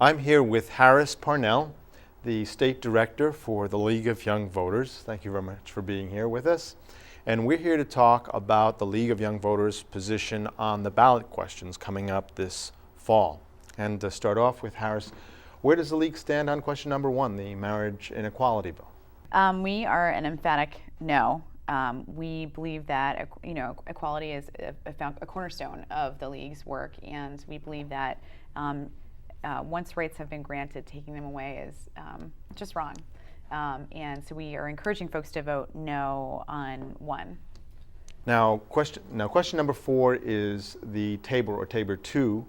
I'm here with Harris Parnell, the State Director for the League of Young Voters. Thank you very much for being here with us. And we're here to talk about the League of Young Voters' position on the ballot questions coming up this fall. And to start off with, Harris, where does the League stand on question number 1, the marriage inequality bill? We are an emphatic no. We believe that equality is a cornerstone of the League's work, and we believe that once rights have been granted, taking them away is just wrong. And so we are encouraging folks to vote no on 1. Now, question number 4 is the Tabor or Tabor 2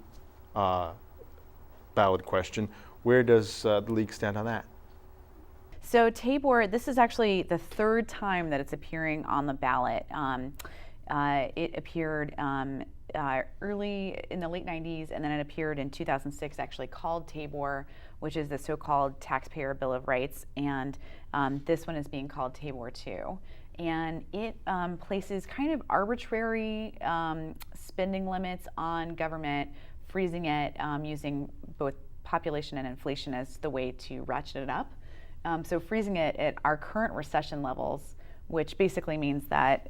ballot question. Where does the League stand on that? So Tabor, this is actually the 3rd time that it's appearing on the ballot. It appeared early in the late 90s, and then it appeared in 2006, actually called Tabor, which is the so-called Taxpayer Bill of Rights, and this one is being called Tabor 2. And it places kind of arbitrary spending limits on government, freezing it using both population and inflation as the way to ratchet it up. So freezing it at our current recession levels, which basically means that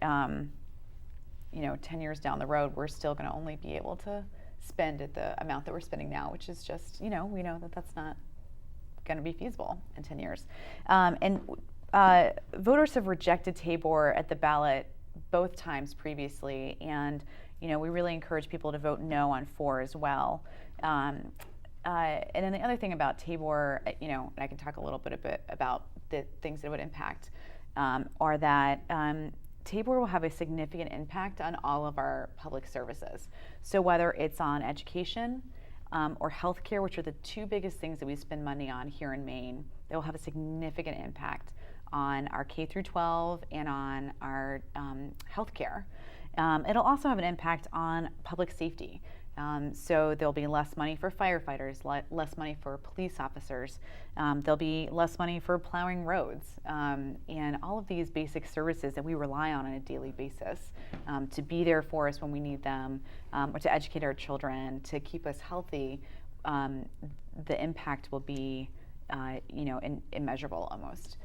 10 years down the road, we're still going to only be able to spend at the amount that we're spending now, which is just, we know that that's not going to be feasible in 10 years. Voters have rejected Tabor at the ballot both times previously, and we really encourage people to vote no on 4 as well. And then the other thing about Tabor, and I can talk a little bit about the things that would impact, are that Tabor will have a significant impact on all of our public services. So whether it's on education or healthcare, which are the 2 biggest things that we spend money on here in Maine, they will have a significant impact on our K through 12 and on our healthcare. It'll also have an impact on public safety. So there'll be less money for firefighters, less money for police officers. There'll be less money for plowing roads, and all of these basic services that we rely on a daily basis to be there for us when we need them, or to educate our children, to keep us healthy. The impact will be, immeasurable almost.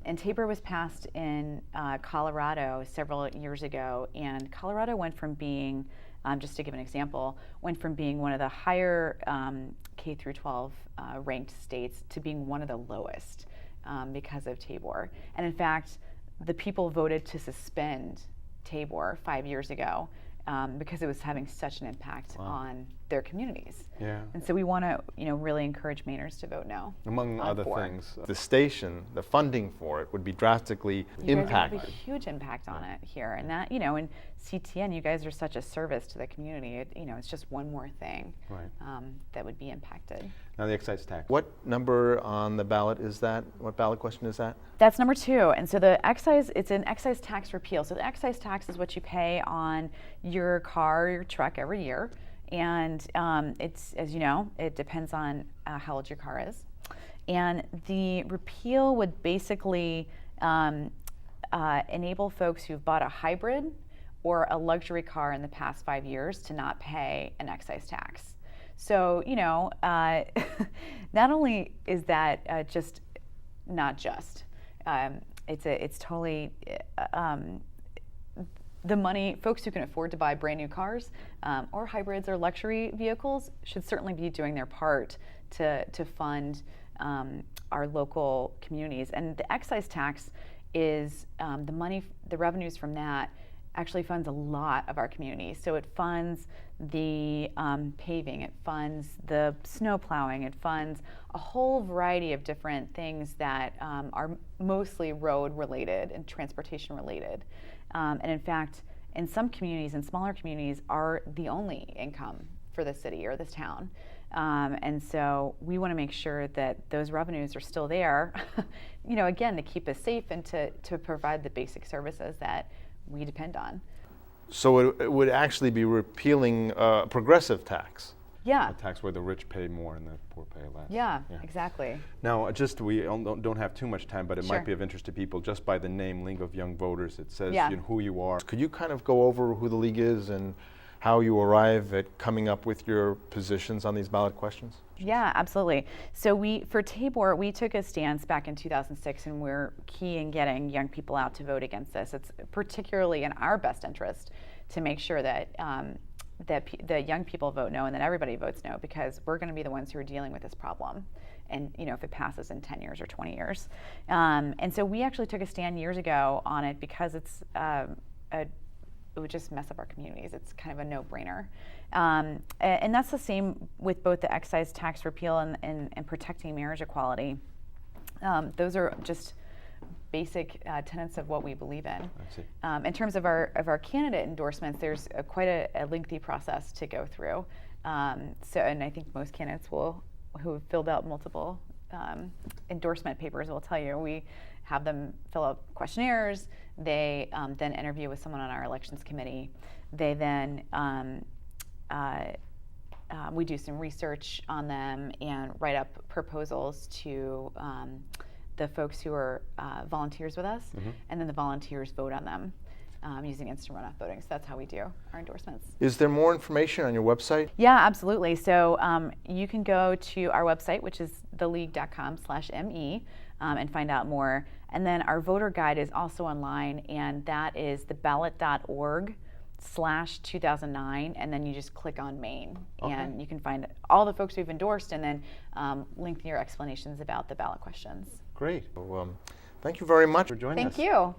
And Tabor was passed in Colorado several years ago, and Colorado went from being, just to give an example, went from being one of the higher K through 12 ranked states to being one of the lowest because of Tabor. And in fact, the people voted to suspend Tabor 5 years ago because it was having such an impact on their communities. Yeah. And so we want to, really encourage Mainers to vote no. Among other 4. things, the station, the funding for it would be drastically impacted. You guys have a huge impact on it here, and that, and CTN, you guys are such a service to the community. It's just one more thing that would be impacted. Now the excise tax. What number on the ballot is that? What ballot question is that? That's number 2, and so it's an excise tax repeal. So the excise tax is what you pay on your car or your truck every year. And it's, as you know, it depends on how old your car is. And the repeal would basically enable folks who've bought a hybrid or a luxury car in the past 5 years to not pay an excise tax. So, not only is that just not just, it's totally, the money, folks who can afford to buy brand new cars or hybrids or luxury vehicles should certainly be doing their part to fund our local communities. And the excise tax is the revenues from that actually funds a lot of our communities. So it funds the paving, it funds the snow plowing, it funds a whole variety of different things that are mostly road related and transportation related. And in fact, in some communities, in smaller communities, are the only income for the city or this town. And so we want to make sure that those revenues are still there, again, to keep us safe and to provide the basic services that we depend on. So it would actually be repealing a progressive tax. Yeah. A tax where the rich pay more and the poor pay less. Yeah. Exactly. Now, we don't have too much time, but it Sure. might be of interest to people just by the name League of Young Voters. It says Yeah. who you are. Could you kind of go over who the League is and how you arrive at coming up with your positions on these ballot questions? Yeah, absolutely. So for Tabor, we took a stance back in 2006, and we're key in getting young people out to vote against this. It's particularly in our best interest to make sure that the young people vote no and that everybody votes no, because we're going to be the ones who are dealing with this problem. And if it passes in 10 years or 20 years. And so we actually took a stand years ago on it because it would just mess up our communities. It's kind of a no-brainer. And that's the same with both the excise tax repeal and protecting marriage equality. Those are just basic tenets of what we believe in. I see. In terms of our candidate endorsements, there's quite a lengthy process to go through. And I think most candidates who have filled out multiple endorsement papers will tell you, we have them fill out questionnaires. They then interview with someone on our elections committee. They then we do some research on them and write up proposals to the folks who are volunteers with us, and then the volunteers vote on them using instant runoff voting. So that's how we do our endorsements. Is there more information on your website? Yeah, absolutely. So you can go to our website, which is theleague.com/ME, and find out more. And then our voter guide is also online, and that is theballot.org/2009, and then you just click on Maine, and you can find all the folks we've endorsed, and then lengthier explanations about the ballot questions. Great. Well, thank you very much For joining us. Thank you.